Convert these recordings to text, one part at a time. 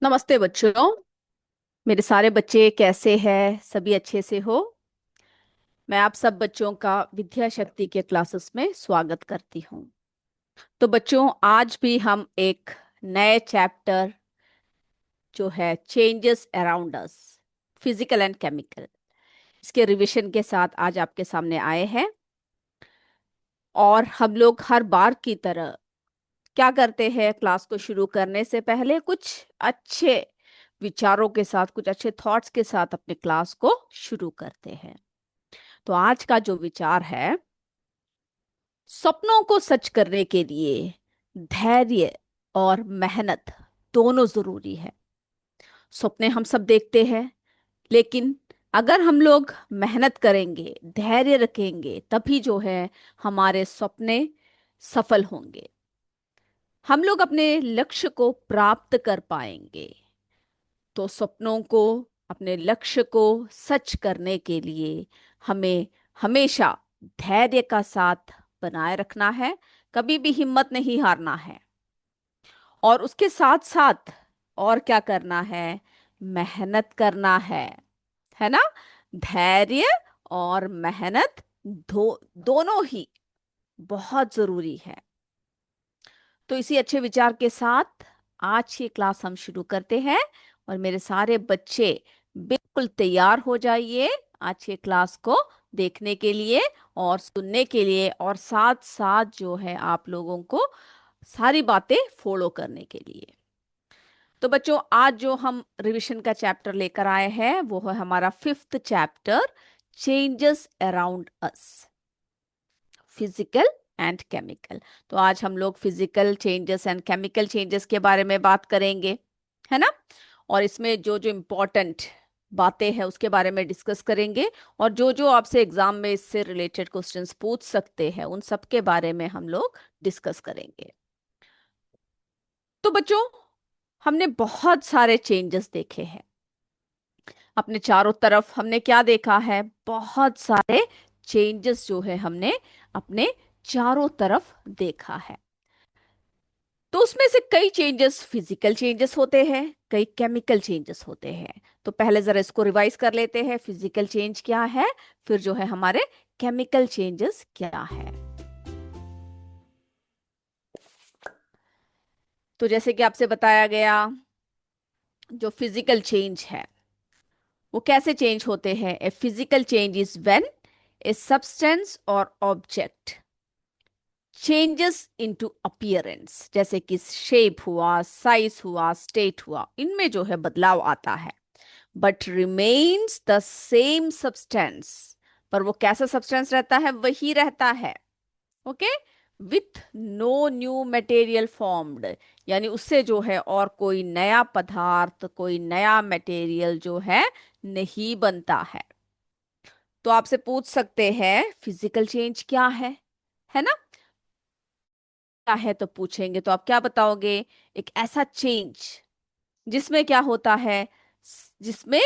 नमस्ते बच्चों। मेरे सारे बच्चे कैसे हैं? सभी अच्छे से हो? मैं आप सब बच्चों का विद्या शक्ति के क्लासेस में स्वागत करती हूँ। तो बच्चों, आज भी हम एक नए चैप्टर जो है changes around us, physical and chemical, इसके रिवीजन के साथ आज आपके सामने आए हैं। और हम लोग हर बार की तरह क्या करते हैं, क्लास को शुरू करने से पहले कुछ अच्छे विचारों के साथ, कुछ अच्छे थॉट्स के साथ अपने क्लास को शुरू करते हैं। तो आज का जो विचार है, सपनों को सच करने के लिए धैर्य और मेहनत दोनों जरूरी है। सपने हम सब देखते हैं, लेकिन अगर हम लोग मेहनत करेंगे, धैर्य रखेंगे, तभी जो है हमारे सपने सफल होंगे। हम लोग अपने लक्ष्य को प्राप्त कर पाएंगे। तो सपनों को, अपने लक्ष्य को सच करने के लिए हमें हमेशा धैर्य का साथ बनाए रखना है, कभी भी हिम्मत नहीं हारना है। और उसके साथ साथ और क्या करना है? मेहनत करना है ना? धैर्य और मेहनत दोनों ही बहुत जरूरी है। तो इसी अच्छे विचार के साथ आज की क्लास हम शुरू करते हैं। और मेरे सारे बच्चे बिल्कुल तैयार हो जाइए आज के क्लास को देखने के लिए और सुनने के लिए, और साथ साथ जो है आप लोगों को सारी बातें फॉलो करने के लिए। तो बच्चों, आज जो हम रिवीजन का चैप्टर लेकर आए हैं वो है हमारा fifth chapter, changes around us, physical and chemical. तो आज हम लोग physical changes and chemical changes के बारे में बात करेंगे, है ना? और इसमें जो जो इम्पोर्टेंट बातें हैं उसके बारे में डिस्कस करेंगे, और जो जो आपसे एग्जाम में इससे रिलेटेड क्वेश्चंस पूछ सकते हैं उन सब के बारे में हम लोग डिस्कस करेंगे। तो बच्चों, हमने बहुत सारे चेंजेस देखे हैं अपने चारों तरफ। हमने क्या देखा है? बहुत सारे चेंजेस जो है हमने अपने चारों तरफ देखा है। तो उसमें से कई चेंजेस फिजिकल चेंजेस होते हैं, कई केमिकल चेंजेस होते हैं। तो पहले जरा इसको रिवाइज कर लेते हैं, फिजिकल चेंज क्या है, फिर जो है हमारे केमिकल चेंजेस क्या है। तो जैसे कि आपसे बताया गया, जो फिजिकल चेंज है वो कैसे चेंज होते हैं? ए physical change is when a substance और ऑब्जेक्ट चेंजेस इनटू अपीयरेंस, जैसे कि शेप हुआ, साइज हुआ, स्टेट हुआ, इनमें जो है बदलाव आता है। But remains the same substance, पर वो कैसा सब्सटेंस रहता है? वही रहता है। Okay, with no new material formed, यानी उससे जो है और कोई नया पदार्थ, कोई नया मटेरियल जो है नहीं बनता है। तो आपसे पूछ सकते हैं फिजिकल चेंज क्या है ना? क्या है तो पूछेंगे तो आप क्या बताओगे? एक ऐसा चेंज जिसमें क्या होता है, जिसमें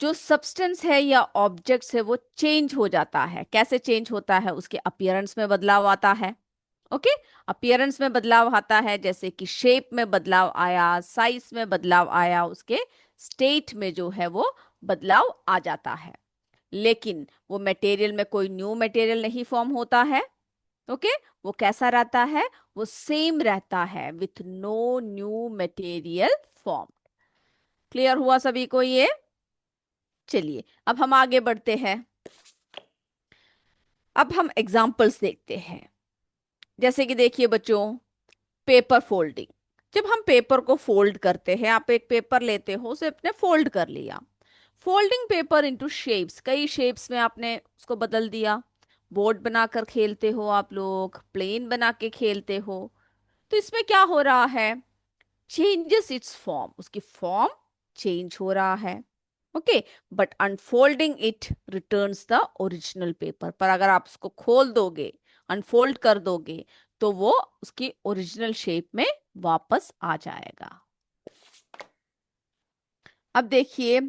जो सब्सटेंस है या ऑब्जेक्ट्स है वो चेंज हो जाता है। कैसे चेंज होता है? उसके अपीयरेंस में बदलाव आता है। ओके, अपीयरेंस में बदलाव आता है, जैसे कि शेप में बदलाव आया, साइज में बदलाव आया, उसके स्टेट में जो है वो बदलाव आ जाता है। लेकिन वो मटेरियल में कोई न्यू मटेरियल नहीं फॉर्म होता है। ओके, वो कैसा रहता है? वो सेम रहता है, with no new material form. Clear हुआ सभी को ये? चलिए अब हम आगे बढ़ते हैं। अब हम एग्जाम्पल्स देखते हैं। जैसे कि देखिए बच्चों, पेपर फोल्डिंग। जब हम पेपर को फोल्ड करते हैं, आप एक पेपर लेते हो, उसे अपने फोल्ड कर लिया। फोल्डिंग पेपर इनटू शेप्स, कई शेप्स में आपने उसको बदल दिया। बोर्ड बनाकर खेलते हो आप लोग, प्लेन बना के खेलते हो। तो इसमें क्या हो रहा है? चेंजेस इट्स फॉर्म, उसकी फॉर्म चेंज हो रहा है। Okay, but unfolding it returns the original paper. पर अगर आप उसको खोल दोगे, अनफोल्ड कर दोगे, तो वो उसकी ओरिजिनल शेप में वापस आ जाएगा। अब देखिए,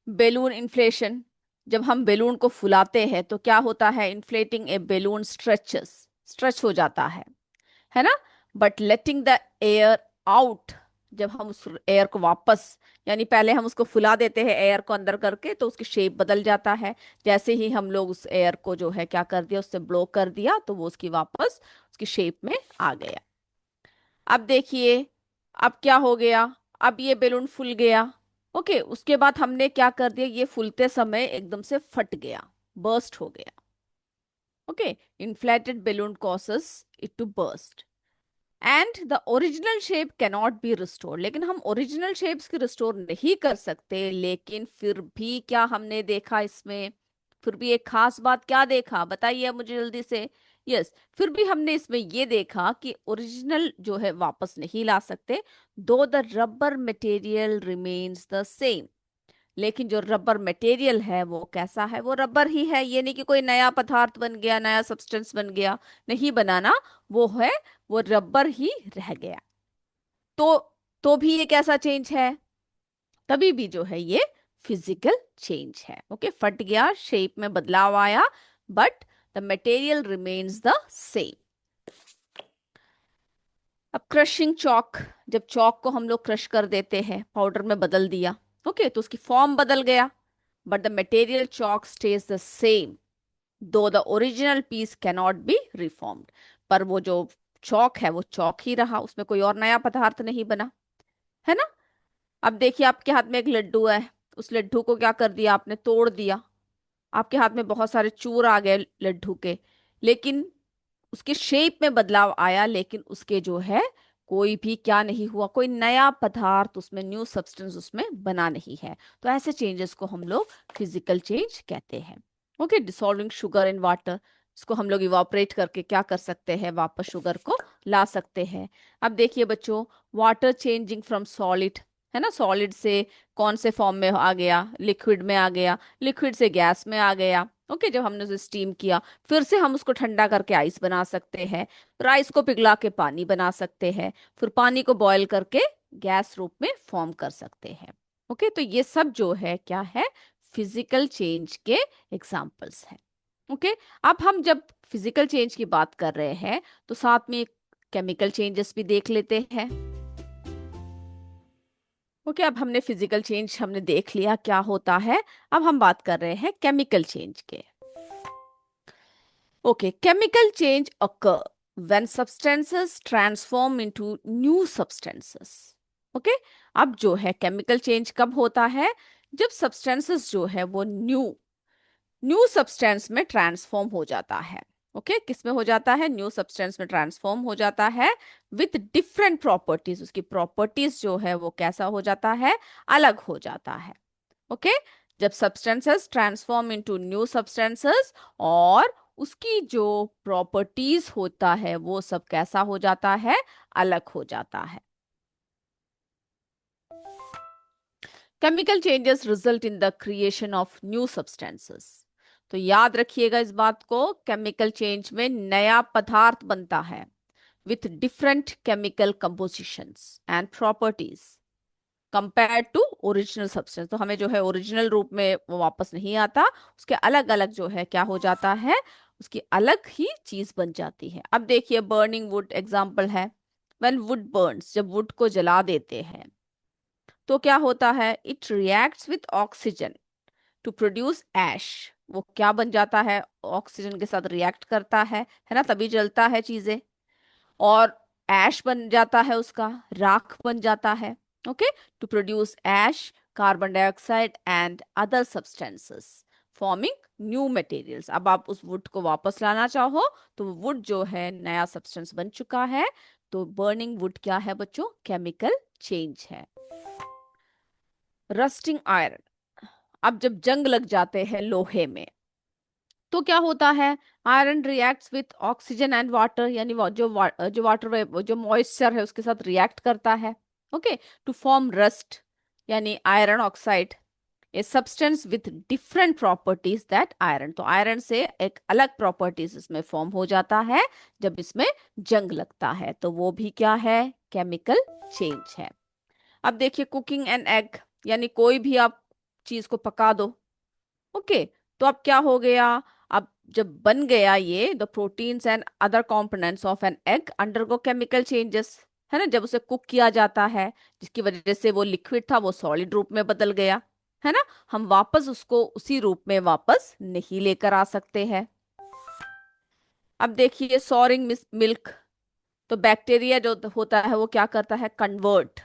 बेलून इन्फ्लेशन। जब हम बेलून को फुलाते हैं तो क्या होता है? इन्फ्लेटिंग ए बेलून स्ट्रेच हो जाता है ना? But letting the air out जब हम उस एयर को वापस, यानी पहले हम उसको फुला देते हैं एयर को अंदर करके, तो उसकी शेप बदल जाता है। जैसे ही हम लोग उस एयर को जो है क्या कर दिया, उससे ब्लो कर दिया, तो वो उसकी वापस उसकी शेप में आ गया। अब देखिए, अब क्या हो गया, अब ये बैलून फूल गया। ओके, उसके बाद हमने क्या कर दिया, ये फूलते समय एकदम से फट गया, बर्स्ट हो गया। Okay, inflated balloon causes it to burst and the original shape cannot be restore. लेकिन हम ओरिजिनल शेप्स की रिस्टोर नहीं कर सकते, लेकिन फिर भी क्या हमने देखा इसमें, फिर भी एक खास बात क्या देखा, बताइए मुझे जल्दी से। यस, फिर भी हमने इसमें ये देखा कि ओरिजिनल जो है वापस नहीं ला सकते, दो the rubber material remains the same. लेकिन जो रबर मटेरियल है वो कैसा है, वो रबर ही है, ये नहीं कि कोई नया पदार्थ बन गया, नया सब्सटेंस बन गया, नहीं बनाना, वो है, वो रबर ही रह गया। तो तो भी ये कैसा चेंज है, तभी भी जो है ये फिजिकल चेंज है। ओके, फट गया, शेप में बदलाव आया, but the material remains the same. अब क्रशिंग चॉक, जब चॉक को हम लोग क्रश कर देते हैं, पाउडर में बदल दिया, ओके, तो उसकी फॉर्म बदल गया, but the material chalk stays the same though the original piece cannot be reformed. पर वो जो चौक है वो चौक ही रहा, उसमें कोई और नया पदार्थ नहीं बना, है ना। अब देखिए, आपके हाथ में एक लड्डू है, उस लड्डू को क्या कर दिया आपने, तोड़ दिया, आपके हाथ में बहुत सारे चूर आ गए लड्डू के, लेकिन उसके शेप में बदलाव आया, लेकिन उसके जो है कोई भी क्या नहीं हुआ, कोई नया पदार्थ उसमें, न्यू सब्सटेंस उसमें बना नहीं है। तो ऐसे चेंजेस को हम लोग फिजिकल चेंज कहते हैं। Okay, dissolving sugar in water, इसको हम लोग इवापोरेट करके क्या कर सकते हैं, वापस शुगर को ला सकते हैं। अब देखिए बच्चों, वाटर चेंजिंग फ्रॉम सॉलिड, है ना, सॉलिड से कौन से फॉर्म में आ गया, लिक्विड में आ गया, लिक्विड से गैस में आ गया। ओके, जब हमने उसे स्टीम किया, फिर से हम उसको ठंडा करके आइस बना सकते हैं, फिर आइस को पिघला के पानी बना सकते हैं, फिर पानी को बॉयल करके गैस रूप में फॉर्म कर सकते हैं। ओके, तो ये सब जो है क्या है, फिजिकल चेंज के एग्जाम्पल्स हैं। ओके, अब हम जब फिजिकल चेंज की बात कर रहे हैं, तो साथ में केमिकल चेंजेस भी देख लेते हैं। ओके, अब हमने फिजिकल चेंज हमने देख लिया क्या होता है, अब हम बात कर रहे हैं केमिकल चेंज के। Okay, chemical change occur when substances transform into new substances. Okay, अब जो है केमिकल चेंज कब होता है, जब सब्सटेंसेस जो है वो न्यू न्यू सब्सटेंस में ट्रांसफॉर्म हो जाता है। ओके, किस में हो जाता है, न्यू सब्सटेंस में ट्रांसफॉर्म हो जाता है, विथ डिफरेंट प्रॉपर्टीज, उसकी प्रॉपर्टीज जो है वो कैसा हो जाता है, अलग हो जाता है। ओके, जब substances transform into new substances, और उसकी जो प्रॉपर्टीज होता है वो सब कैसा हो जाता है, अलग हो जाता है। Chemical changes result in the creation of new substances. तो याद रखिएगा इस बात को, केमिकल चेंज में नया पदार्थ बनता है with different chemical compositions and properties compare to original substance. तो हमें जो है ओरिजिनल रूप में वो वापस नहीं आता, उसके अलग अलग जो है क्या हो जाता है, उसकी अलग ही चीज बन जाती है। अब देखिए, बर्निंग वुड एग्जाम्पल है। व्हेन वुड बर्न्स, जब वुड को जला देते हैं तो क्या होता है, it reacts with oxygen to produce ash. वो क्या बन जाता है, ऑक्सीजन के साथ रिएक्ट करता है ना, तभी जलता है चीजें, और ऐश बन जाता है, उसका राख बन जाता है। Okay, to produce ash, carbon dioxide and other substances forming new materials. अब आप उस वुड को वापस लाना चाहो तो वुड जो है नया सब्सटेंस बन चुका है। तो बर्निंग वुड क्या है बच्चों, केमिकल चेंज है। रस्टिंग आयरन, अब जब जंग लग जाते हैं लोहे में तो क्या होता है, iron reacts with oxygen and water, यानी जो वाटर, जो मॉइस्चर है उसके साथ रिएक्ट करता है। ओके, टू फॉर्म रस्ट, यानी iron oxide, a substance with different properties that iron. तो आयरन से एक अलग प्रॉपर्टीज इसमें फॉर्म हो जाता है जब इसमें जंग लगता है, तो वो भी क्या है, केमिकल चेंज है। अब देखिए, कुकिंग एन एग, यानी कोई भी आप चीज को पका दो। ओके, तो अब क्या हो गया, अब जब बन गया ये, the proteins and other components of an egg undergo chemical changes. है ना, जब उसे कुक किया जाता है, जिसकी वजह से वो लिक्विड था वो सॉलिड रूप में बदल गया, है ना, हम वापस उसको उसी रूप में वापस नहीं लेकर आ सकते हैं। अब देखिए सॉरिंग मिल्क, तो बैक्टीरिया जो होता है वो क्या करता है, कन्वर्ट,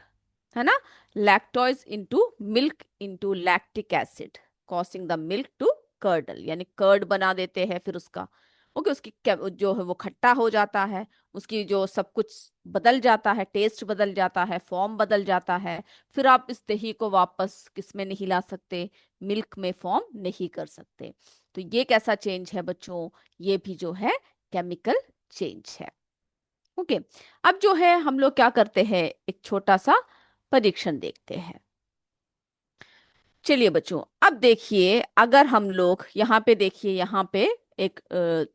है ना, lactose into milk into lactic acid, causing the milk to curdle, यानी कर्ड बना देते हैं फिर उसका। ओके, उसकी जो है वो खट्टा हो जाता है, उसकी जो सब कुछ बदल जाता है, टेस्ट बदल जाता है, फॉर्म बदल जाता है। फिर आप इस दही को वापस किस में नहीं ला सकते, मिल्क में फॉर्म नहीं कर सकते। तो ये कैसा चेंज है बच्चों, ये भी जो है केमिकल चेंज है। ओके, अब जो है हम लोग क्या करते हैं, एक छोटा सा परीक्षण देखते हैं। चलिए बच्चों, अब देखिए अगर हम लोग यहाँ पे देखिए, यहाँ पे एक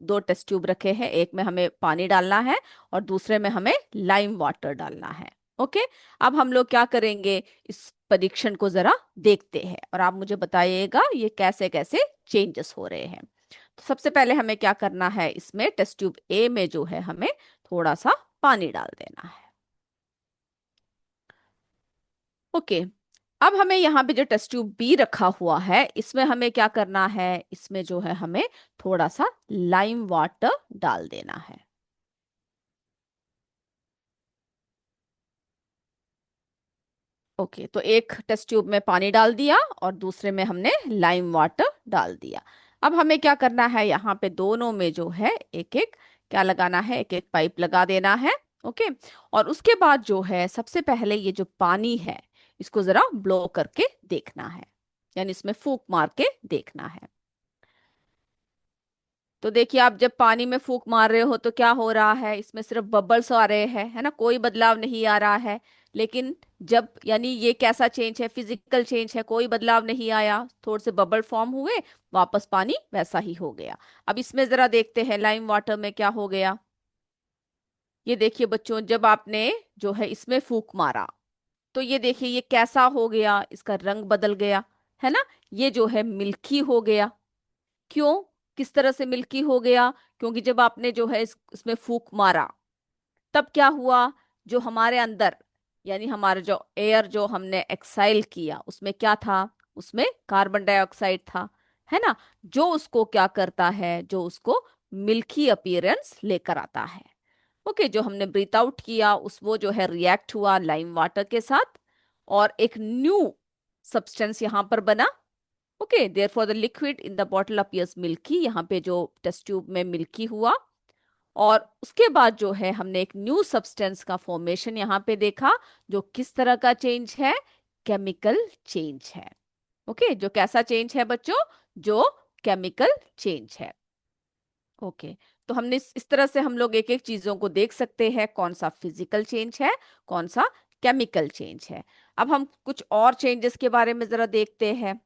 दो टेस्ट ट्यूब रखे हैं, एक में हमें पानी डालना है और दूसरे में हमें लाइम वाटर डालना है। ओके, अब हम लोग क्या करेंगे, इस परीक्षण को जरा देखते हैं और आप मुझे बताइएगा ये कैसे कैसे चेंजेस हो रहे हैं। तो सबसे पहले हमें क्या करना है, इसमें टेस्ट ट्यूब ए में जो है हमें थोड़ा सा पानी डाल देना है। ओके, अब हमें यहाँ पे जो टेस्ट ट्यूब बी रखा हुआ है, इसमें हमें क्या करना है, इसमें जो है हमें थोड़ा सा लाइम वाटर डाल देना है। ओके, तो एक टेस्ट ट्यूब में पानी डाल दिया और दूसरे में हमने लाइम वाटर डाल दिया। अब हमें क्या करना है, यहाँ पे दोनों में जो है एक एक क्या लगाना है, एक एक पाइप लगा देना है। ओके, और उसके बाद जो है सबसे पहले ये जो पानी है इसको जरा ब्लो करके देखना है, यानी इसमें फूंक मार के देखना है। तो देखिए आप जब पानी में फूंक मार रहे हो तो क्या हो रहा है, इसमें सिर्फ बबल्स आ रहे हैं, है ना, कोई बदलाव नहीं आ रहा है। लेकिन जब, यानी ये कैसा चेंज है, फिजिकल चेंज है, कोई बदलाव नहीं आया, थोड़े से बबल फॉर्म हुए, वापस पानी वैसा ही हो गया। अब इसमें जरा देखते हैं लाइम वाटर में क्या हो गया। ये देखिए बच्चों, जब आपने जो है इसमें फूंक मारा तो ये देखिए ये कैसा हो गया, इसका रंग बदल गया, है ना, ये जो है मिल्की हो गया। क्यों, किस तरह से मिल्की हो गया, क्योंकि जब आपने जो है इसमें फूंक मारा तब क्या हुआ, जो हमारे अंदर, यानी हमारा जो एयर जो हमने एक्साइल किया उसमें क्या था, उसमें कार्बन डाइऑक्साइड था, है ना, जो उसको क्या करता है, जो उसको मिल्की अपीयरेंस लेकर आता है। ओके, जो हमने ब्रीथ आउट किया उस वो जो है रिएक्ट हुआ लाइम वाटर के साथ और एक न्यू सब्सटेंस यहां पर बना। Okay, therefore the liquid in the bottle appears milky, यहाँ पे जो टेस्ट ट्यूब में मिल्की हुआ। और उसके बाद जो है हमने एक न्यू सब्सटेंस का फॉर्मेशन यहाँ पे देखा, जो किस तरह का चेंज है, केमिकल चेंज है। ओके, जो कैसा चेंज है बच्चों, जो केमिकल चेंज है। ओके, तो हमने इस तरह से हम लोग एक एक चीजों को देख सकते हैं, कौन सा फिजिकल चेंज है, कौन सा केमिकल चेंज है। अब हम कुछ और चेंजेस के बारे में जरा देखते हैं।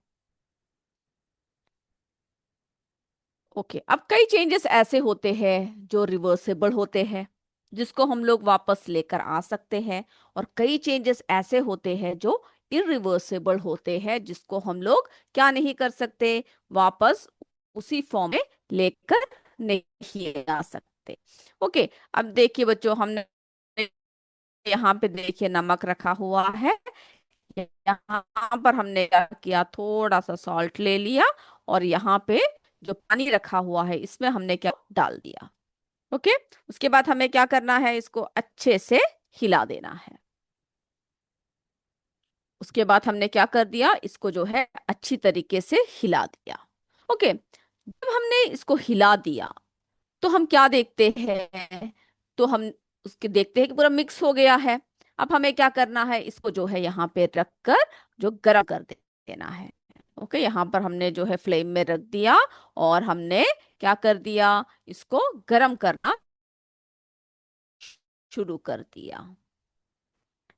ओके, अब कई चेंजेस ऐसे होते हैं जो रिवर्सेबल होते हैं, जिसको हम लोग वापस लेकर आ सकते हैं, और कई चेंजेस ऐसे होते हैं जो इरिवर्सेबल होते हैं, जिसको हम लोग क्या नहीं कर सकते, वापस उसी फॉर्म में लेकर नहीं आ सकते। ओके, अब देखिए बच्चों, हमने यहाँ पे देखिए नमक रखा हुआ है, यहाँ पर हमने क्या किया, थोड़ा सा सॉल्ट ले लिया और यहाँ पे जो पानी रखा हुआ है इसमें हमने क्या डाल दिया। ओके, उसके बाद हमें क्या करना है, इसको अच्छे से हिला देना है। उसके बाद हमने क्या कर दिया, इसको जो है अच्छी तरीके से हिला दिया। ओके, जब हमने इसको हिला दिया तो हम क्या देखते हैं, तो हम उसके देखते हैं कि पूरा मिक्स हो गया है। अब हमें क्या करना है, इसको जो है यहाँ पे रखकर जो गर्म कर देना है। ओके, यहाँ पर हमने जो है फ्लेम में रख दिया और हमने क्या कर दिया, इसको गर्म करना शुरू कर दिया।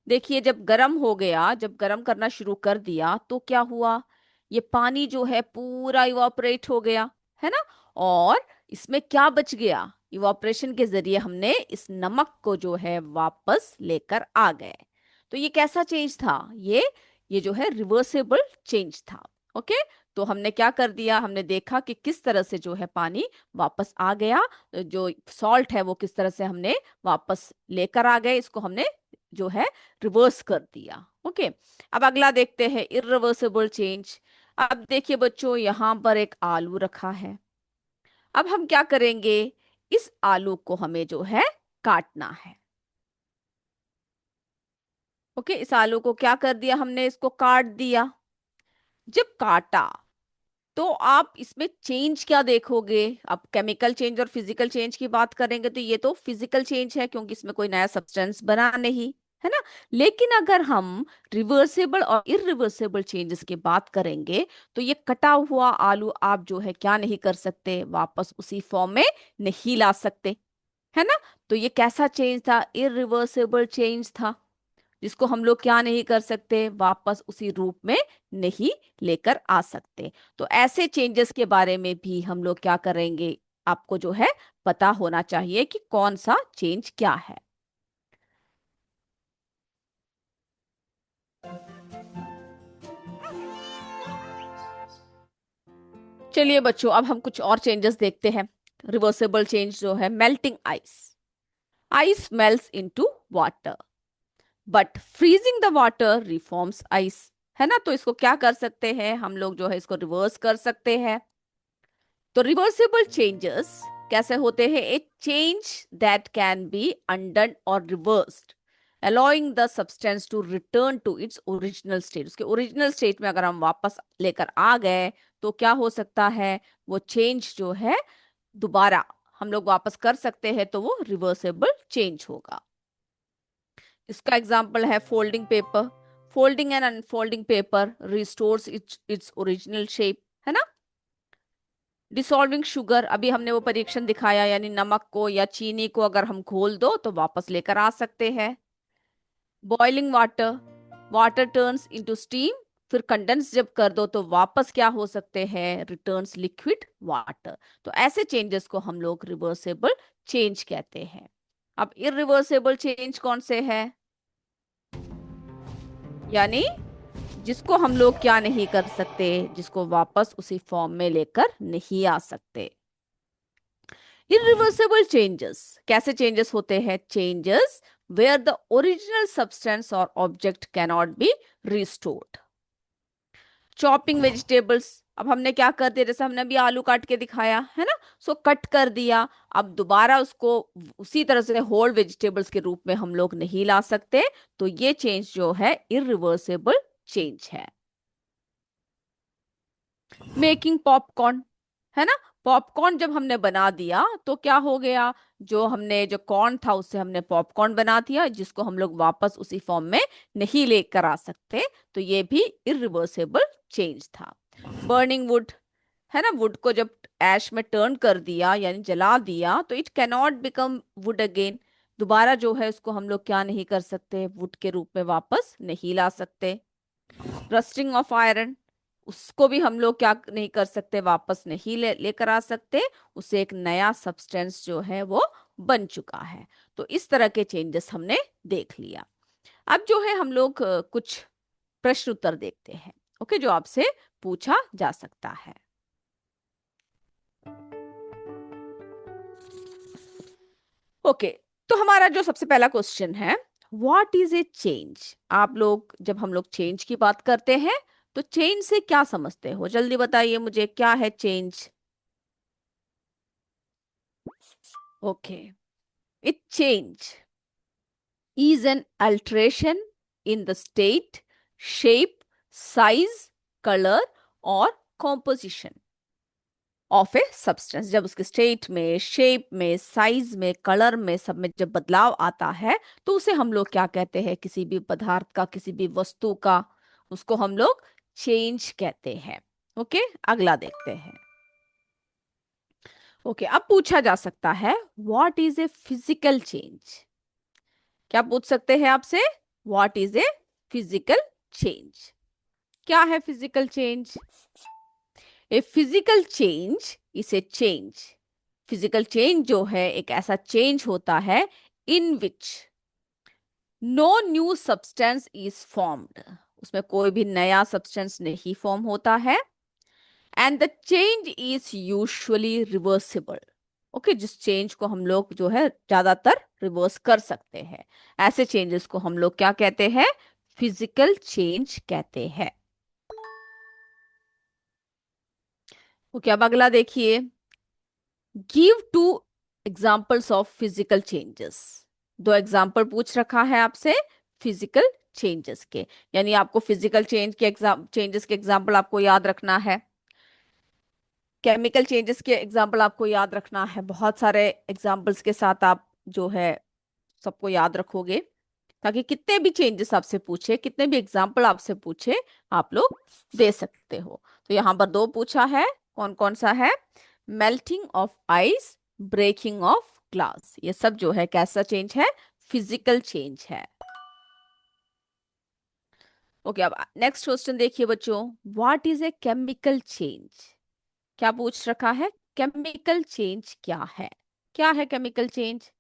देखिए जब गर्म हो गया, जब गर्म करना शुरू कर दिया तो क्या हुआ, ये पानी जो है पूरा इवापोरेट हो गया, है ना, और इसमें क्या बच गया, इवापोरेशन के जरिए हमने इस नमक को जो है वापस लेकर आ गए। तो ये कैसा चेंज था, ये जो है रिवर्सेबल चेंज था। ओके, तो हमने क्या कर दिया, हमने देखा कि किस तरह से जो है पानी वापस आ गया, जो सॉल्ट है वो किस तरह से हमने वापस लेकर आ गए, इसको हमने जो है रिवर्स कर दिया। ओके, अब अगला देखते हैं इररिवर्सिबल चेंज। अब देखिए बच्चों, यहां पर एक आलू रखा है। अब हम क्या करेंगे, इस आलू को हमें जो है काटना है। ओके, इस आलू को क्या कर दिया हमने, इसको काट दिया। जब काटा तो आप इसमें चेंज क्या देखोगे? अब केमिकल चेंज और फिजिकल चेंज की बात करेंगे तो ये तो फिजिकल चेंज है, क्योंकि इसमें कोई नया सब्सटेंस बना नहीं है ना। लेकिन अगर हम रिवर्सिबल और इररिवर्सिबल चेंजेस की बात करेंगे तो ये कटा हुआ आलू आप जो है क्या नहीं कर सकते, वापस उसी फॉर्म में नहीं ला सकते, है ना। तो ये कैसा चेंज था, इररिवर्सिबल चेंज था, जिसको हम लोग क्या नहीं कर सकते, वापस उसी रूप में नहीं लेकर आ सकते। तो ऐसे चेंजेस के बारे में भी हम लोग क्या करेंगे, आपको जो है पता होना चाहिए कि कौन सा चेंज क्या है। चलिए बच्चों, अब हम कुछ और चेंजेस देखते हैं। रिवर्सिबल चेंज जो है, melting ice. Ice melts into water, but freezing the water reforms ice, है ना। तो इसको क्या कर सकते हैं हम लोग, जो है इसको रिवर्स कर सकते हैं। तो रिवर्सिबल चेंजेस कैसे होते हैं, a change that can be undone और reversed, allowing the substance to return to its original state. उसके ओरिजिनल स्टेट में अगर हम वापस लेकर आ गए तो क्या हो सकता है, वो चेंज जो है दोबारा हम लोग वापस कर सकते हैं, तो वो रिवर्सिबल चेंज होगा। इसका एग्जाम्पल है folding paper. Folding and unfolding paper restores its original shape, है ना। डिसॉल्विंग शुगर, अभी हमने वो परीक्षण दिखाया, यानी नमक को या चीनी को अगर हम घोल दो तो वापस लेकर आ सकते हैं। Boiling water, water turns into steam, फिर कंडेंस जब कर दो तो वापस क्या हो सकते हैं, रिटर्न्स लिक्विड वाटर। तो ऐसे चेंजेस को हम लोग रिवर्सेबल चेंज कहते हैं। अब इररिवर्सेबल चेंज कौन से है, यानी जिसको हम लोग क्या नहीं कर सकते, जिसको वापस उसी फॉर्म में लेकर नहीं आ सकते। इरिवर्सिबल चेंजेस कैसे चेंजेस होते हैं, changes where the original substance और object cannot be restored. Chopping vegetables, अब हमने क्या कर दिया, जैसे हमने अभी आलू काट के दिखाया है ना, सो कट कर दिया। अब दोबारा उसको उसी तरह से होल वेजिटेबल्स के रूप में हम लोग नहीं ला सकते, तो ये चेंज जो है इरिवर्सिबल चेंज है। मेकिंग पॉपकॉर्न, है ना। पॉपकॉर्न जब हमने बना दिया तो क्या हो गया, जो हमने जो कॉर्न था उससे हमने पॉपकॉर्न बना दिया, जिसको हम लोग वापस उसी फॉर्म में नहीं लेकर आ सकते, तो ये भी इरिवर्सिबल चेंज था। बर्निंग वुड, है ना, वुड को जब ऐश में टर्न कर दिया यानी जला दिया तो it cannot become would again, दोबारा जो है उसको हम लोग क्या नहीं कर सकते, वुड के रूप में वापस नहीं ला सकते। रस्टिंग ऑफ आयरन, उसको भी हम लोग क्या नहीं कर सकते, वापस नहीं लेकर आ सकते, उसे एक नया सब्सटेंस जो है वो बन चुका है। तो इस तरह के चेंजेस हमने देख लिया। अब जो है हम लोग कुछ प्रश्न उत्तर देखते हैं, ओके, जो आपसे पूछा जा सकता है। ओके, तो हमारा जो सबसे पहला क्वेश्चन है, व्हाट इज ए चेंज। आप लोग जब हम लोग चेंज की बात करते हैं तो चेंज से क्या समझते हो, जल्दी बताइए मुझे, क्या है change. Okay, it change is an alteration in the state, shape, size, color or composition of a substance. जब उसके स्टेट में, शेप में, साइज में, कलर में, सब में जब बदलाव आता है तो उसे हम लोग क्या कहते हैं, किसी भी पदार्थ का, किसी भी वस्तु का, उसको हम लोग चेंज कहते हैं। ओके, अगला देखते हैं। ओके, अब पूछा जा सकता है, what is a physical change. क्या पूछ सकते हैं आपसे, what is a physical change. क्या है physical change, a physical change is a change. Physical change जो है एक ऐसा चेंज होता है in which no new substance is formed, उसमें कोई भी नया सब्सटेंस नहीं फॉर्म होता है, and the change is usually reversible, okay, जिस चेंज को हम लोग जो है ज्यादातर रिवर्स कर सकते हैं, ऐसे चेंजेस को हम लोग क्या कहते हैं? फिजिकल चेंज कहते हैं। ओके, अब अगला देखिए, give two examples of physical changes. दो एग्जाम्पल पूछ रखा है आपसे फिजिकल चेंजेस के, यानी आपको फिजिकल चेंजेस के एग्जाम्पल आपको याद रखना है, केमिकल चेंजेस के एग्जाम्पल आपको याद रखना है। बहुत सारे एग्जाम्पल्स के साथ आप जो है सबको याद रखोगे, ताकि कितने भी चेंजेस आपसे पूछे, कितने भी एग्जाम्पल आपसे पूछे, आप लोग दे सकते हो। तो यहाँ पर दो पूछा है, कौन कौन सा है? Melting of ice, breaking of glass, ये सब जो है कैसा चेंज है? फिजिकल चेंज है। ओके, अब नेक्स्ट क्वेश्चन देखिए बच्चों, what is a chemical change? क्या पूछ रखा है? केमिकल चेंज क्या है? क्या है chemical change?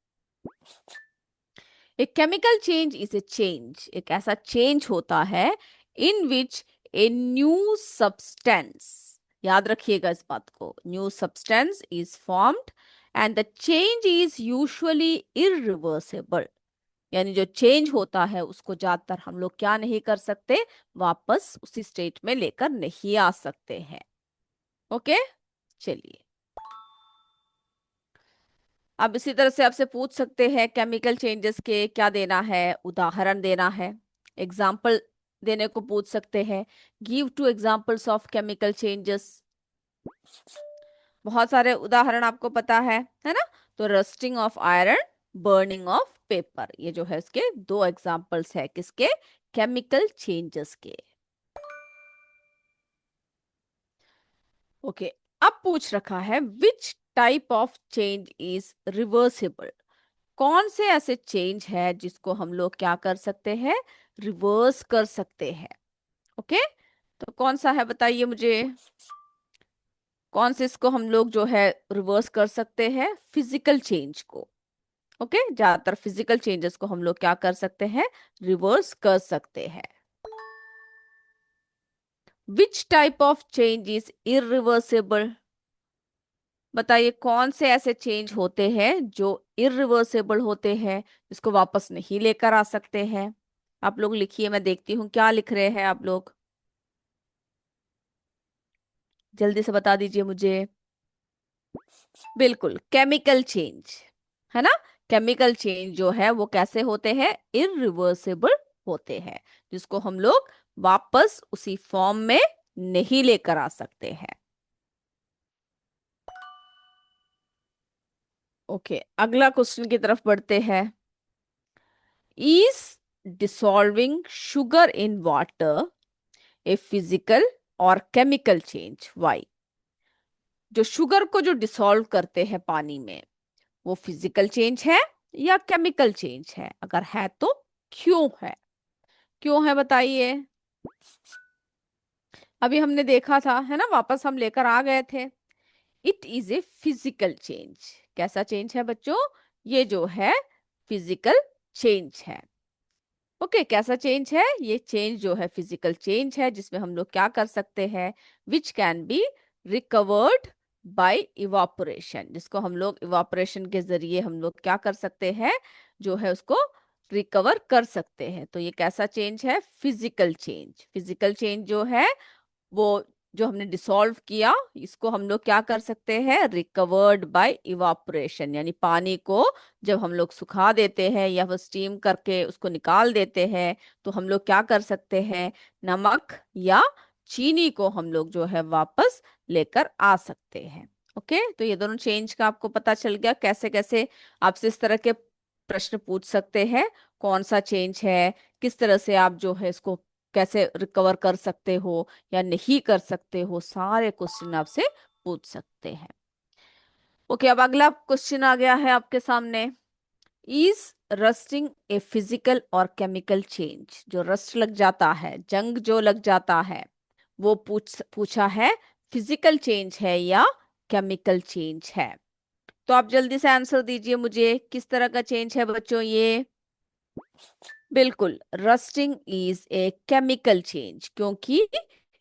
A chemical change is a change, एक ऐसा चेंज होता है in which a new substance, याद रखिएगा इस बात को, new substance is formed and the change is usually irreversible. यानी जो चेंज होता है उसको ज्यादातर हम लोग क्या नहीं कर सकते? वापस उसी स्टेट में लेकर नहीं आ सकते हैं। ओके, चलिए, अब इसी तरह से आपसे पूछ सकते हैं केमिकल चेंजेस के क्या देना है? उदाहरण देना है, एग्जाम्पल देने को पूछ सकते हैं। Give two examples of chemical changes. बहुत सारे उदाहरण आपको पता है ना? तो rusting of iron, burning of paper, ये जो है इसके दो एग्जाम्पल्स है किसके? केमिकल चेंजेस के। ओके, अब पूछ रखा है विच type of change is reversible? कौन से ऐसे चेंज है जिसको हम लोग क्या कर सकते हैं? रिवर्स कर सकते हैं। ओके, तो कौन सा है बताइए मुझे, कौन से इसको हम लोग जो है रिवर्स कर सकते हैं? फिजिकल चेंज को। ओके, ज्यादातर फिजिकल चेंजेस को हम लोग क्या कर सकते हैं? रिवर्स कर सकते हैं। Which type of change is irreversible? बताइए कौन से ऐसे चेंज होते हैं जो इरिवर्सिबल होते हैं, जिसको वापस नहीं लेकर आ सकते हैं? आप लोग लिखिए, मैं देखती हूँ क्या लिख रहे हैं आप लोग, जल्दी से बता दीजिए मुझे। बिल्कुल, केमिकल चेंज, है ना? केमिकल चेंज जो है वो कैसे होते हैं? इरिवर्सिबल होते हैं, जिसको हम लोग वापस उसी फॉर्म में नहीं लेकर आ सकते हैं। ओके, अगला क्वेश्चन की तरफ बढ़ते हैं। Is dissolving sugar in water a physical और केमिकल चेंज? वाई? जो शुगर को जो डिसॉल्व करते हैं पानी में, वो फिजिकल चेंज है या केमिकल चेंज है? अगर है तो क्यों है? क्यों है बताइए। अभी हमने देखा था, है ना, वापस हम लेकर आ गए थे। It is a physical change. कैसा चेंज है बच्चों? ये जो है फिजिकल चेंज है। ओके, कैसा चेंज है? ये चेंज जो है फिजिकल चेंज है, जिसमें हम लोग क्या कर सकते हैं? Which can be recovered by evaporation, जिसको हम लोग इवापोरेशन के जरिए हम लोग क्या कर सकते हैं? जो है उसको रिकवर कर सकते हैं। तो ये कैसा चेंज है? Physical change. फिजिकल चेंज जो है वो जो हमने डिसॉल्व किया, इसको हम लोग क्या कर सकते हैं? रिकवर्ड बाय इवापोरेशन, यानी पानी को जब हम लोग सुखा देते हैं या वो स्टीम करके उसको निकाल देते हैं, तो हम लोग क्या कर सकते हैं? नमक या चीनी को हम लोग जो है वापस लेकर आ सकते हैं। ओके, तो ये दोनों चेंज का आपको पता चल गया कैसे कैसे आपसे इस तरह के प्रश्न पूछ सकते हैं। कौन सा चेंज है, किस तरह से आप जो है इसको कैसे रिकवर कर सकते हो या नहीं कर सकते हो, सारे क्वेश्चन आपसे पूछ सकते हैं। ओके, अब अगला क्वेश्चन आ गया है आपके सामने। इज रस्टिंग ए फिजिकल और केमिकल चेंज? जो रस्ट लग जाता है, जंग जो लग जाता है, वो पूछा है फिजिकल चेंज है या केमिकल चेंज है? तो आप जल्दी से आंसर दीजिए मुझे, किस तरह का चेंज है बच्चों ये? बिल्कुल, rusting is a chemical change, क्योंकि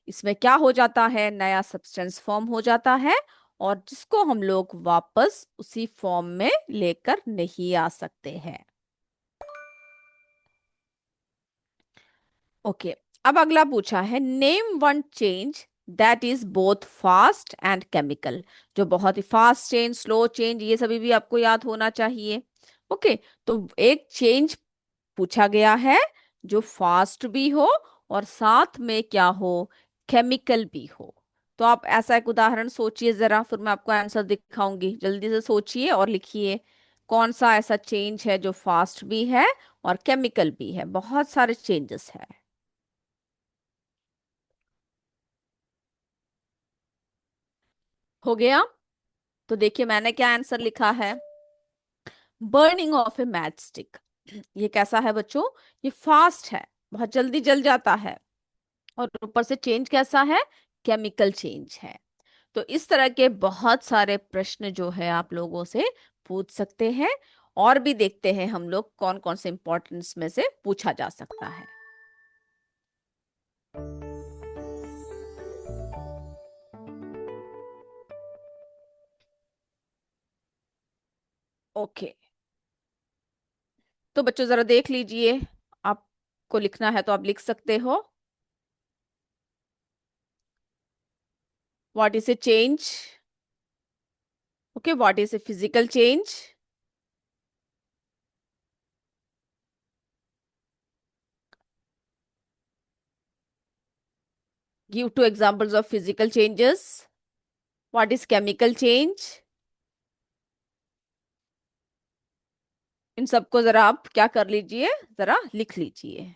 इसमें क्या हो जाता है? नया सब्सटेंस फॉर्म हो जाता है और जिसको हम लोग वापस उसी फॉर्म में लेकर नहीं आ सकते हैं। ओके, अब अगला पूछा है, name one change that is both fast and chemical. जो बहुत ही फास्ट चेंज, स्लो चेंज, ये सभी भी आपको याद होना चाहिए। ओके, तो एक चेंज पूछा गया है जो फास्ट भी हो और साथ में क्या हो, केमिकल भी हो। तो आप ऐसा एक उदाहरण सोचिए जरा, फिर मैं आपको आंसर दिखाऊंगी। जल्दी से सोचिए और लिखिए, कौन सा ऐसा चेंज है जो फास्ट भी है और केमिकल भी है। बहुत सारे चेंजेस है। हो गया? तो देखिए मैंने क्या आंसर लिखा है। Burning of A match stick. ये कैसा है बच्चों? ये फास्ट है, बहुत जल्दी जल जाता है, और ऊपर से चेंज कैसा है, केमिकल चेंज है। तो इस तरह के बहुत सारे प्रश्न जो है आप लोगों से पूछ सकते हैं। और भी देखते हैं हम लोग कौन कौन से इंपॉर्टेंस में से पूछा जा सकता है। ओके, तो बच्चों जरा देख लीजिए, आपको लिखना है तो आप लिख सकते हो। What is a change? Okay, what is a physical change? Give two examples of physical changes. What is chemical change? इन सबको जरा आप क्या कर लीजिए, जरा लिख लीजिए।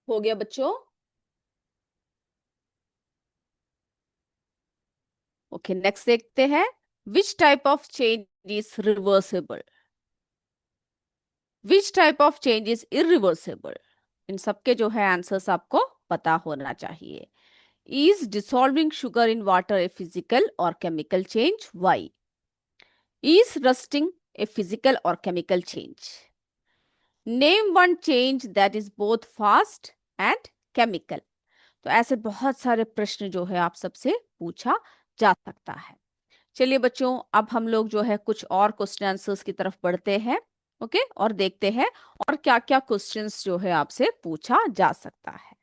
हो गया बच्चों? ओके, नेक्स्ट देखते हैं, which type of change is reversible? Which type of change is irreversible? इन सबके जो है आंसर्स आपको पता होना चाहिए। Is dissolving sugar in water a physical और chemical change? Why? Is rusting a physical और chemical change? Name one change that is both fast and chemical. तो ऐसे बहुत सारे प्रश्न जो है आप सबसे पूछा जा सकता है। चलिए बच्चों, अब हम लोग जो है कुछ और क्वेश्चन आंसर्स की तरफ बढ़ते हैं। ओके, और देखते हैं और क्या क्या क्वेश्चंस जो है आपसे पूछा जा सकता है।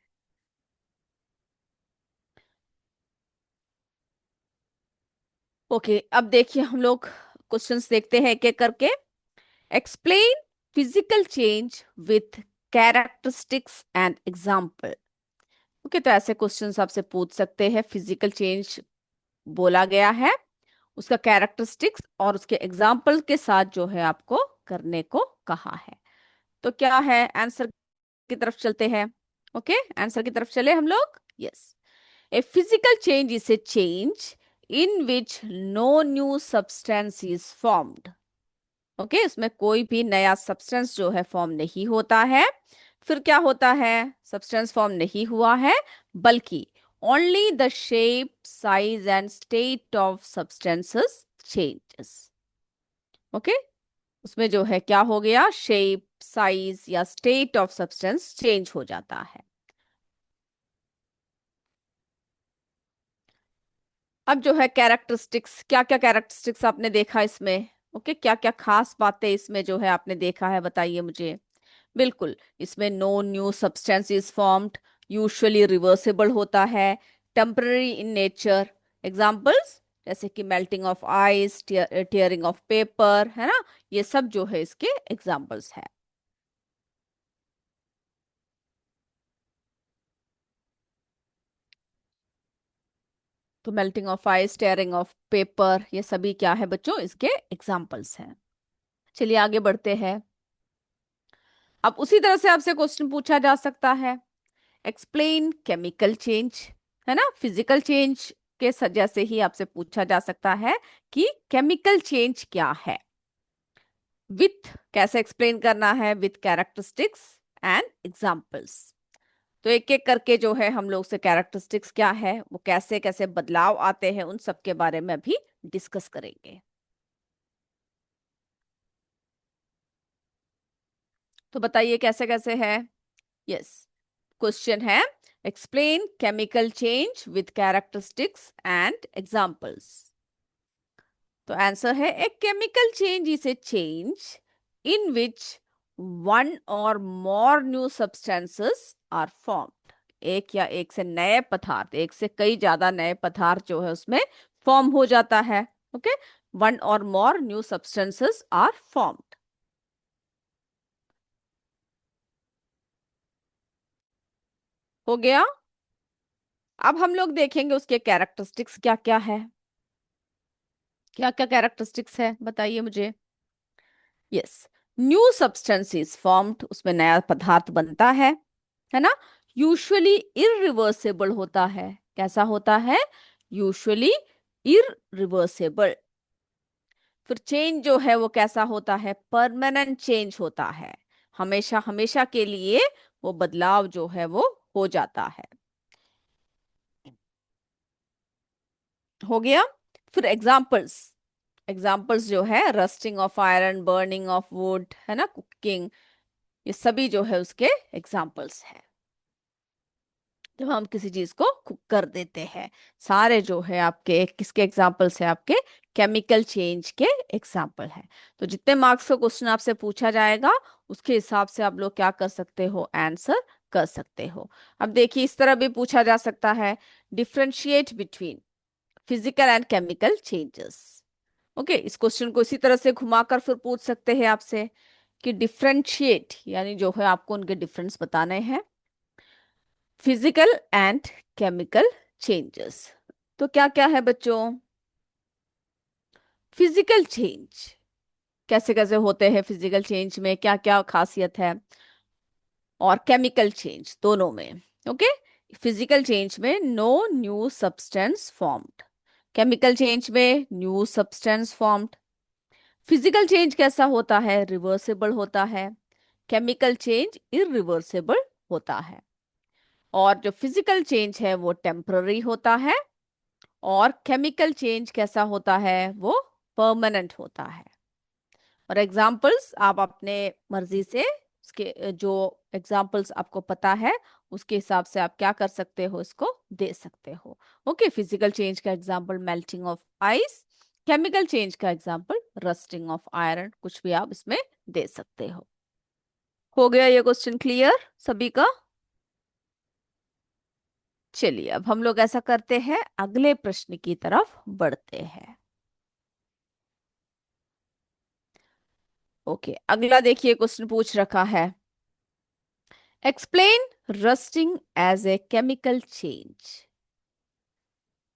ओके, अब देखिए हम लोग क्वेश्चंस देखते हैं एक एक करके। Explain physical change with characteristics and example. Okay, तो ऐसे क्वेश्चंस आपसे पूछ सकते हैं। फिजिकल चेंज बोला गया है, उसका कैरेक्टरिस्टिक्स और उसके एग्जाम्पल के साथ जो है आपको करने को कहा है। तो क्या है, आंसर की तरफ चलते हैं। ओके, आंसर की तरफ चले हम लोग। Yes, a physical change is a change in which no new substance is formed. Okay, इसमें कोई भी नया सब्सटेंस जो है फॉर्म नहीं होता है। फिर क्या होता है, सब्सटेंस फॉर्म नहीं हुआ है, बल्कि only the shape, size and state of substances changes. Okay, उसमें जो है क्या हो गया, शेप, साइज या स्टेट ऑफ सब्सटेंस चेंज हो जाता है। अब जो है कैरेक्टरिस्टिक्स, क्या क्या कैरेक्टरिस्टिक्स आपने देखा इसमें? ओके, क्या क्या खास बातें इसमें जो है आपने देखा है, बताइए मुझे। बिल्कुल, इसमें no new substance is formed, usually reversible होता है, टेम्पररी इन नेचर। एग्जांपल्स जैसे कि melting of ice, tearing of paper, है ना, ये सब जो है इसके एग्जांपल्स है। तो melting of ice, tearing of paper, ये सभी क्या है बच्चों, इसके एग्जांपल्स हैं। चलिए आगे बढ़ते हैं। अब उसी तरह से आपसे क्वेश्चन पूछा जा सकता है, एक्सप्लेन केमिकल चेंज। है ना, फिजिकल चेंज के जैसे ही आपसे पूछा जा सकता है कि केमिकल चेंज क्या है। विथ कैसे एक्सप्लेन करना है, विथ कैरेक्टरिस्टिक्स एंड एग्जांपल्स। तो एक एक करके जो है हम लोग से कैरेक्टरिस्टिक्स क्या है, वो कैसे कैसे बदलाव आते हैं, उन सब के बारे में भी डिस्कस करेंगे। तो बताइए कैसे कैसे है। यस, क्वेश्चन है, explain chemical change with characteristics and examples. तो आंसर है, a chemical change is a change in which one or more new substances are formed. एक या एक से नए पदार्थ, एक से कई ज्यादा नए पदार्थ जो है उसमें फॉर्म हो जाता है। Okay, one or more new substances are formed. हो गया। अब हम लोग देखेंगे उसके कैरेक्टरिस्टिक्स क्या क्या है। क्या क्या कैरेक्टरिस्टिक्स है बताइए मुझे। Yes, new substance is formed, उसमें नया पदार्थ बनता है ना। यूजुअली इरिवर्सेबल होता है। कैसा होता है? Usually irreversible. फिर चेंज जो है वो कैसा होता है? परमानेंट चेंज होता है। हमेशा हमेशा के लिए वो बदलाव जो है वो हो जाता है। हो गया। फिर एग्जाम्पल्स। एग्जाम्पल्स जो है, rusting of iron, burning of would, है ना, कुकिंग, ये सभी जो है उसके एग्जाम्पल्स है। जब हम किसी चीज को कुक कर देते हैं, सारे जो है आपके किसके एग्जाम्पल्स है? आपके केमिकल चेंज के एग्जाम्पल है। तो जितने मार्क्स का क्वेश्चन आपसे पूछा जाएगा, उसके हिसाब से आप लोग क्या कर सकते हो? आंसर कर सकते हो। अब देखिए, इस तरह भी पूछा जा सकता है, differentiate between physical and chemical changes. Okay, इस क्वेश्चन को इसी तरह से घुमाकर फिर पूछ सकते हैं आपसे कि डिफरेंशिएट, यानी जो है आपको उनके डिफरेंस बताने हैं, फिजिकल एंड केमिकल चेंजेस। तो क्या क्या है बच्चों? फिजिकल चेंज कैसे कैसे होते हैं, फिजिकल चेंज में क्या क्या खासियत है, और केमिकल चेंज दोनों में। ओके, फिजिकल चेंज में no new substance formed, chemical change में new substance formed. Physical change कैसा होता है? रिवर्सेबल होता है। केमिकल चेंज इरिवर्सेबल होता है। और जो फिजिकल चेंज है वो टेम्पररी होता है, और केमिकल चेंज कैसा होता है? वो परमानेंट होता है। और एग्जाम्पल्स आप अपने मर्जी से उसके जो एग्जाम्पल्स आपको पता है उसके हिसाब से आप क्या कर सकते हो, इसको दे सकते हो। ओके, फिजिकल चेंज का example melting of ice, chemical change का एग्जाम्पल रस्टिंग ऑफ आयरन, कुछ भी आप इसमें दे सकते हो। हो गया ये क्वेश्चन क्लियर सभी का? चलिए अब हम लोग ऐसा करते हैं, अगले प्रश्न की तरफ बढ़ते हैं। ओके, अगला देखिए क्वेश्चन पूछ रखा है, explain rusting as a chemical change.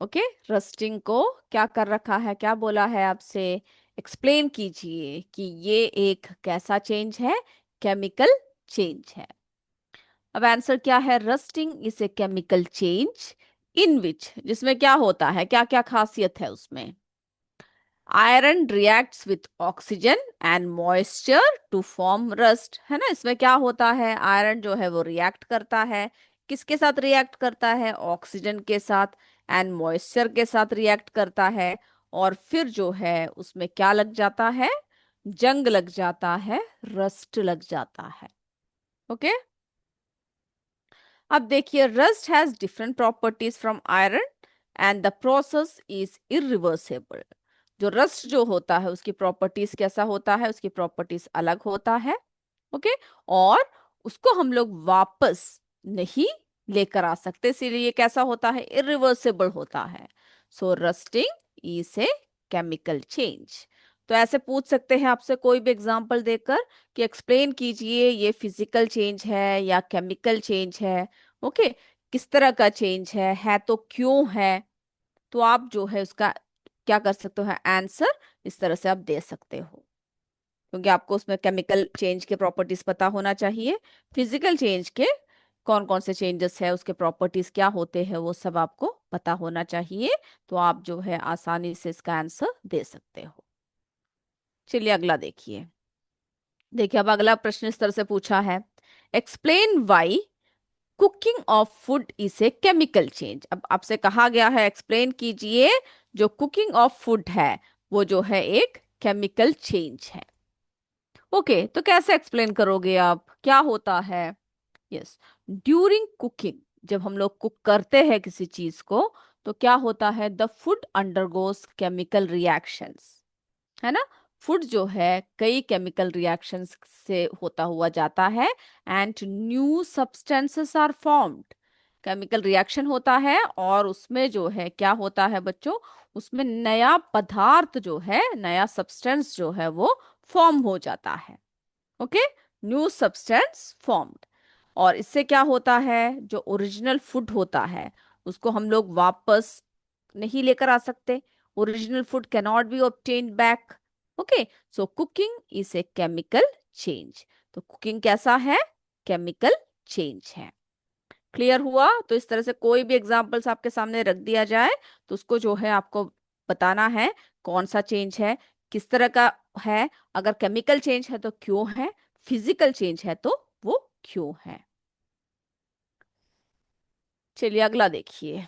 Okay, rusting को क्या कर रखा है, क्या बोला है आपसे? एक्सप्लेन कीजिए कि ये एक कैसा चेंज है? केमिकल चेंज है। अब आंसर क्या है? Rusting is a chemical change in which, जिसमें क्या होता है, क्या क्या खासियत है उसमें? Iron reacts with oxygen and moisture to form rust, है ना। इसमें क्या होता है? आयरन जो है वो रिएक्ट करता है, किसके साथ रिएक्ट करता है? ऑक्सीजन के साथ, एंड मॉइस्चर के साथ रिएक्ट करता है। और फिर जो है उसमें क्या लग जाता है? जंग लग जाता है, रस्ट लग जाता है। ओके, अब देखिए, rust has different properties from iron and the process is irreversible. जो रस्ट जो होता है उसकी प्रॉपर्टीज कैसा होता है? उसकी प्रॉपर्टीज अलग होता है। ओके, और उसको हम लोग वापस नहीं लेकर आ सकते, इसीलिए ये कैसा होता है? इरिवर्सेबल होता है। So rusting is a chemical change. तो ऐसे पूछ सकते हैं आपसे कोई भी एग्जांपल देकर कि एक्सप्लेन कीजिए ये फिजिकल चेंज है या केमिकल चेंज है। ओके, किस तरह का चेंज है तो क्यों है? तो आप जो है उसका क्या कर सकते हो? आंसर इस तरह से आप दे सकते हो, क्योंकि आपको उसमें केमिकल चेंज के प्रॉपर्टीज पता होना चाहिए, फिजिकल चेंज के कौन कौन से चेंजेस है, उसके प्रॉपर्टीज क्या होते हैं, वो सब आपको पता होना चाहिए। तो आप जो है आसानी से इसका आंसर दे सकते हो। चलिए अगला देखिए। देखिए अब अगला प्रश्न इस तरह से पूछा है, explain why cooking of food is a chemical change. अब आपसे कहा गया है एक्सप्लेन कीजिए, जो कुकिंग ऑफ फूड है वो जो है एक केमिकल चेंज है। ओके, तो कैसे एक्सप्लेन करोगे आप, क्या होता है? यस, ड्यूरिंग कुकिंग, जब हम लोग कुक करते हैं किसी चीज को, तो क्या होता है, the food undergoes chemical reactions, है ना। फूड जो है कई केमिकल रिएक्शंस से होता हुआ जाता है, and new substances are formed. Chemical reaction होता है और उसमें जो है क्या होता है बच्चों, उसमें नया पदार्थ जो है, नया सब्सटेंस जो है वो फॉर्म हो जाता है। Okay, new substance formed. और इससे क्या होता है, जो ओरिजिनल फूड होता है उसको हम लोग वापस नहीं लेकर आ सकते। Original food can not be obtained back. Okay, so cooking is a chemical change. तो कुकिंग कैसा है, केमिकल चेंज है। क्लियर हुआ? तो इस तरह से कोई भी एग्जांपल्स आपके सामने रख दिया जाए तो उसको जो है आपको बताना है कौन सा चेंज है, किस तरह का है। अगर केमिकल चेंज है तो क्यों है, फिजिकल चेंज है तो वो क्यों है। चलिए अगला देखिए।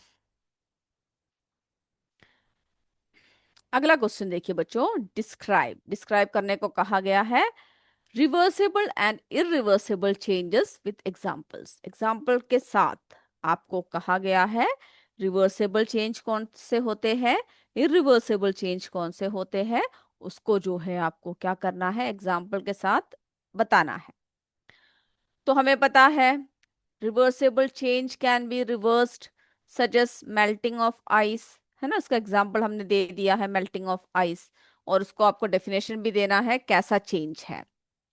अगला क्वेश्चन देखिए बच्चों, डिस्क्राइब, डिस्क्राइब करने को कहा गया है reversible and irreversible changes with examples. Example के साथ आपको कहा गया है रिवर्सेबल चेंज कौन से होते हैं, इरिवर्सेबल चेंज कौन से होते हैं, उसको जो है आपको क्या करना है, एग्जांपल के साथ बताना है। तो हमें पता है reversible change can be reversed, suggest melting of ice, है ना। उसका एग्जांपल हमने दे दिया है मेल्टिंग ऑफ आइस, और उसको आपको डेफिनेशन भी देना है कैसा चेंज है।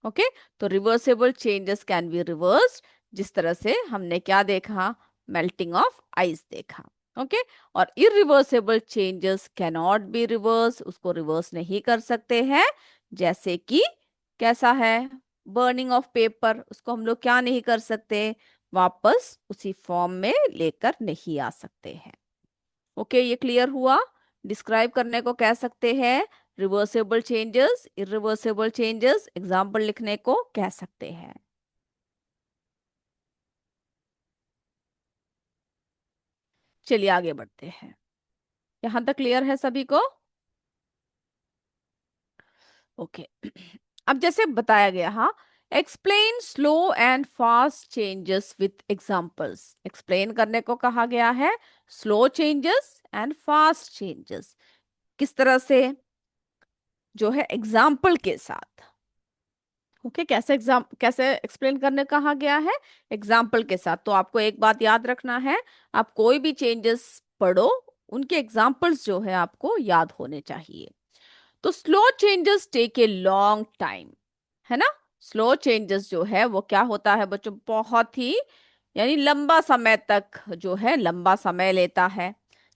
ओके, तो reversible changes can be reversed, जिस तरह से हमने क्या देखा, मेल्टिंग ऑफ आइस देखा। ओके, और irreversible changes can not be reverse, उसको रिवर्स नहीं कर सकते हैं। जैसे कि कैसा है, बर्निंग ऑफ पेपर, उसको हम लोग क्या नहीं कर सकते, वापस उसी फॉर्म में लेकर नहीं आ सकते हैं। ओके, ये क्लियर हुआ। डिस्क्राइब करने को कह सकते हैं reversible changes, irreversible changes, example लिखने को कह सकते हैं। चलिए आगे बढ़ते हैं। यहां तक क्लियर है सभी को? ओके अब जैसे बताया गया, हाँ, explain slow and fast changes with examples. Explain करने को कहा गया है slow changes and fast changes, किस तरह से, जो है एग्जाम्पल के साथ। ओके, कैसे एक्सप्लेन करने कहा गया है, एग्जाम्पल के साथ। तो आपको एक बात याद रखना है, आप कोई भी चेंजेस पढ़ो, उनके एग्जाम्पल्स जो है आपको याद होने चाहिए। तो slow changes take a long time, है ना। स्लो चेंजेस जो है वो क्या होता है बच्चों, बहुत ही यानी लंबा समय तक जो है लंबा समय लेता है।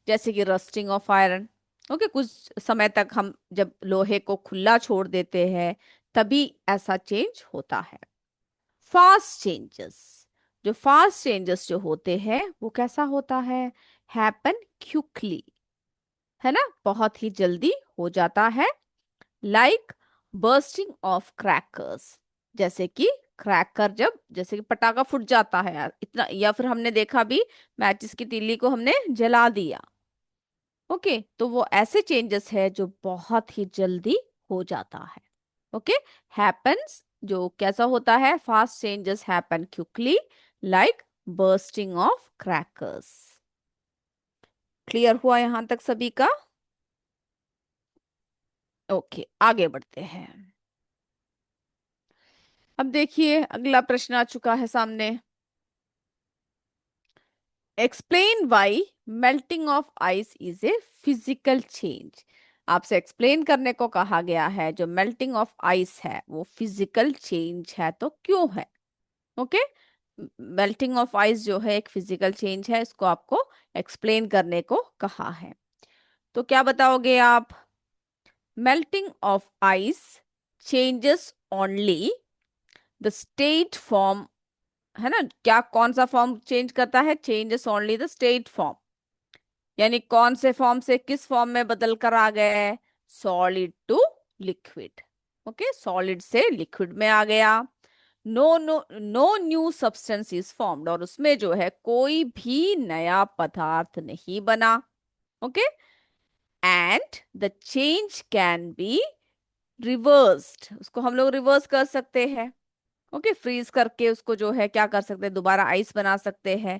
जैसे कि रस्टिंग ऑफ आयरन। ओके, कुछ समय तक हम जब लोहे को खुला छोड़ देते हैं तभी ऐसा चेंज होता है। फास्ट चेंजेस, जो फास्ट चेंजेस जो होते हैं वो कैसा होता है, हैपन क्विकली, है ना, बहुत ही जल्दी हो जाता है। लाइक बर्स्टिंग ऑफ क्रैकर्स, जैसे कि क्रैकर, जब जैसे कि पटाखा फूट जाता है यार इतना, या फिर हमने देखा भी मैचिस की तीली को हमने जला दिया। ओके, तो वो ऐसे चेंजेस है जो बहुत ही जल्दी हो जाता है। ओके, हैपेंस, जो कैसा होता है, fast changes happen quickly, like bursting of crackers. Clear हुआ यहां तक सभी का? ओके, आगे बढ़ते हैं। अब देखिए अगला प्रश्न आ चुका है सामने। Explain why melting of ice is a physical change. आपसे एक्सप्लेन करने को कहा गया है जो मेल्टिंग ऑफ आइस है वो फिजिकल चेंज है तो क्यों है। ओके, मेल्टिंग ऑफ आइस जो है एक फिजिकल चेंज है, इसको आपको एक्सप्लेन करने को कहा है। तो क्या बताओगे आप, melting of ice changes only the state form, है ना, क्या कौन सा फॉर्म चेंज करता है, changes only the state form, यानी कौन से फॉर्म से किस फॉर्म में बदल कर आ गए, solid to liquid. Okay, solid से लिक्विड में आ गया। No new substance is formed, और उसमें जो है कोई भी नया पदार्थ नहीं बना। Okay, and the change can be reversed, उसको हम लोग रिवर्स कर सकते हैं। ओके, फ्रीज करके उसको जो है क्या कर सकते हैं, दोबारा आइस बना सकते हैं,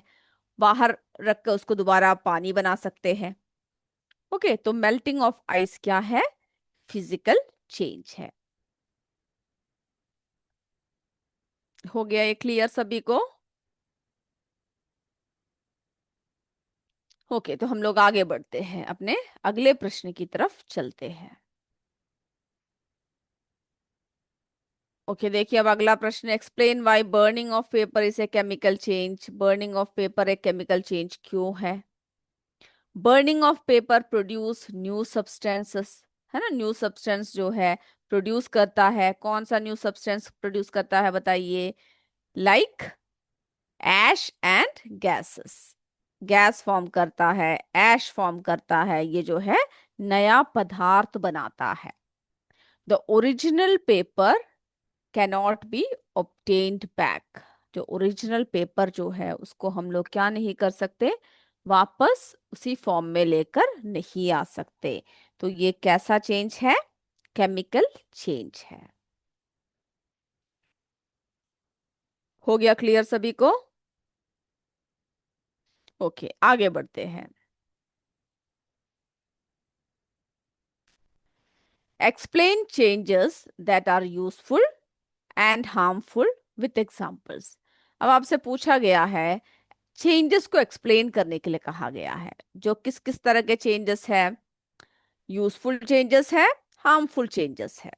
बाहर रख कर उसको दोबारा पानी बना सकते हैं। ओके, तो मेल्टिंग ऑफ आइस क्या है, फिजिकल चेंज है। हो गया ये क्लियर सभी को? ओके, तो हम लोग आगे बढ़ते हैं, अपने अगले प्रश्न की तरफ चलते हैं। ओके, देखिए अब अगला प्रश्न, explain why burning of paper is a chemical change. Burning of paper एक केमिकल चेंज क्यों है? Burning of paper produce new substances, है ना, न्यू सब्सटेंस जो है प्रोड्यूस करता है। कौन सा न्यू सब्सटेंस प्रोड्यूस करता है बताइए? Like ash and gases, gas form करता है, ऐश फॉर्म करता है, ये जो है नया पदार्थ बनाता है। The original paper cannot be obtained back, जो ओरिजिनल पेपर जो है उसको हम लोग क्या नहीं कर सकते, वापस उसी फॉर्म में लेकर नहीं आ सकते। तो ये कैसा चेंज है, केमिकल चेंज है। हो गया क्लियर सभी को? ओके, आगे बढ़ते हैं। Explain changes that are useful and harmful with examples. अब आपसे पूछा गया है, चेंजेस को एक्सप्लेन करने के लिए कहा गया है, जो किस किस तरह के चेंजेस है, यूजफुल चेंजेस है, हार्मफुल चेंजेस है।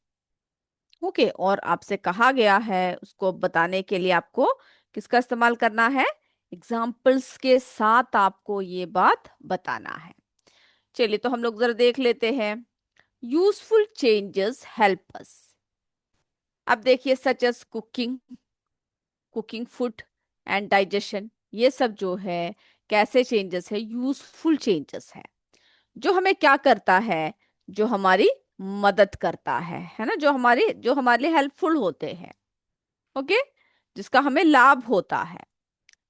ओके, और आपसे कहा गया है उसको बताने के लिए आपको किसका इस्तेमाल करना है, एग्जाम्पल्स के साथ आपको ये बात बताना है। चलिए, तो हम लोग जरा देख लेते हैं। यूजफुल चेंजेस हेल्प अस, अब देखिए, such as cooking, cooking food and digestion, ये सब जो है कैसे चेंजेस है, यूजफुल चेंजेस है। जो हमें क्या करता है, जो हमारी मदद करता है ना, जो हमारे लिए हेल्पफुल होते हैं। ओके, जिसका हमें लाभ होता है,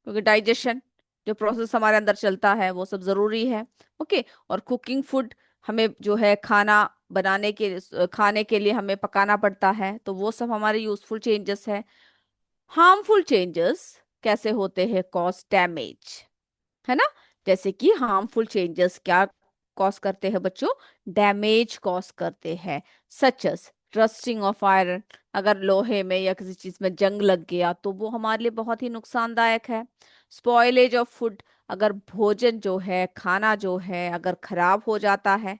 क्योंकि डाइजेशन जो प्रोसेस हमारे अंदर चलता है वो सब जरूरी है। ओके, और कुकिंग फूड, हमें जो है खाना बनाने के, खाने के लिए हमें पकाना पड़ता है, तो वो सब हमारे यूजफुल चेंजेस है। हार्मफुल चेंजेस कैसे होते हैं, कॉज डैमेज, है ना, जैसे कि हार्मफुल चेंजेस क्या कॉज करते हैं बच्चों, डैमेज कॉज करते हैं। Such as rusting of iron, अगर लोहे में या किसी चीज में जंग लग गया तो वो हमारे लिए बहुत ही नुकसानदायक है। स्पॉइलेज ऑफ फूड, अगर भोजन जो है, खाना जो है अगर खराब हो जाता है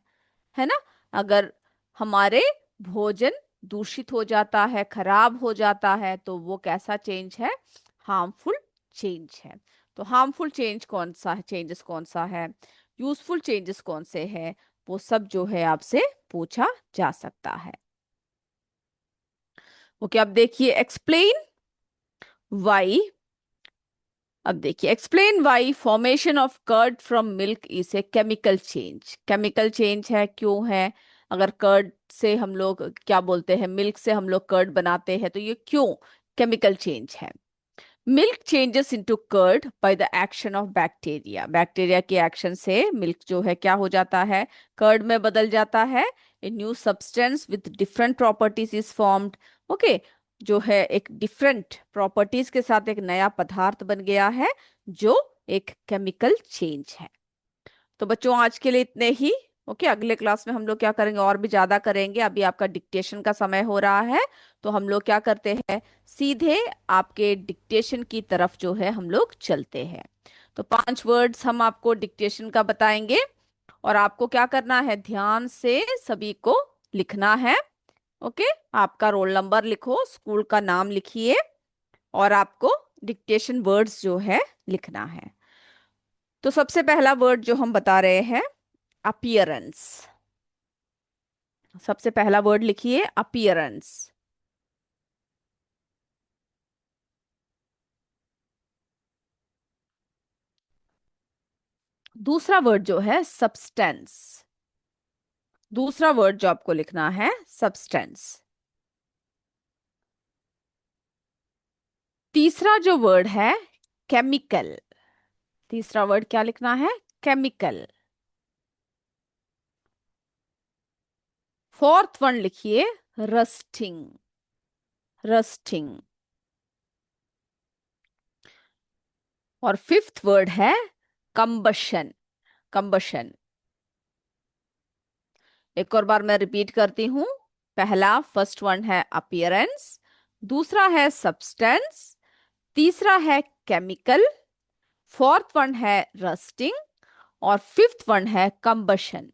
ना, अगर हमारे भोजन दूषित हो जाता है, खराब हो जाता है, तो वो कैसा चेंज है, हार्मफुल चेंज है। तो हार्मफुल चेंज कौन सा है, चेंजेस कौन सा है, यूजफुल चेंजेस कौन से हैं, वो सब जो है आपसे पूछा जा सकता है। ओके, अब देखिए, एक्सप्लेन वाई, अब देखिए, explain why formation of curd from milk is a chemical change. Chemical change है, क्यों है? अगर कर्ड से हम लोग क्या बोलते हैं, मिल्क से हम लोग कर्ड बनाते हैं, तो ये क्यों केमिकल चेंज है? Milk changes into curd by the action of bacteria, bacteria के एक्शन से मिल्क जो है क्या हो जाता है, कर्ड में बदल जाता है। A new substance with different properties is formed. Okay, जो है एक डिफरेंट प्रॉपर्टीज के साथ एक नया पदार्थ बन गया है, जो एक केमिकल चेंज है। तो बच्चों आज के लिए इतने ही। ओके, अगले क्लास में हम लोग क्या करेंगे, और भी ज्यादा करेंगे। अभी आपका डिक्टेशन का समय हो रहा है, तो हम लोग क्या करते हैं, सीधे आपके डिक्टेशन की तरफ जो है हम लोग चलते हैं। तो 5 वर्ड्स हम आपको डिक्टेशन का बताएंगे, और आपको क्या करना है, ध्यान से सभी को लिखना है। ओके, आपका रोल नंबर लिखो, स्कूल का नाम लिखिए, और आपको डिक्टेशन वर्ड्स जो है लिखना है। तो सबसे पहला वर्ड जो हम बता रहे हैं, अपीयरेंस। सबसे पहला वर्ड लिखिए, अपीयरेंस। दूसरा वर्ड जो है, सब्सटेंस। दूसरा वर्ड जो आपको लिखना है, सब्सटेंस। तीसरा जो वर्ड है केमिकल, तीसरा वर्ड क्या लिखना है? केमिकल। फोर्थ वन लिखिए रस्टिंग, रस्टिंग। और फिफ्थ वर्ड है कंबशन, कंबशन। एक और बार मैं रिपीट करती हूं। पहला फर्स्ट वन है अपीयरेंस, दूसरा है सब्सटेंस, तीसरा है केमिकल, फोर्थ वन है रस्टिंग और फिफ्थ वन है कंबशन।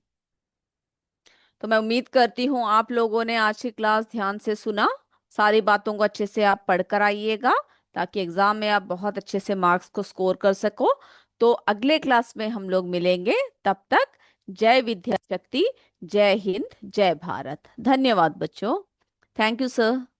तो मैं उम्मीद करती हूँ आप लोगों ने आज की क्लास ध्यान से सुना, सारी बातों को अच्छे से आप पढ़कर आइएगा ताकि एग्जाम में आप बहुत अच्छे से मार्क्स को स्कोर कर सको। तो अगले क्लास में हम लोग मिलेंगे, तब तक जय विद्या शक्ति, जय हिंद, जय भारत। धन्यवाद बच्चों। Thank you sir.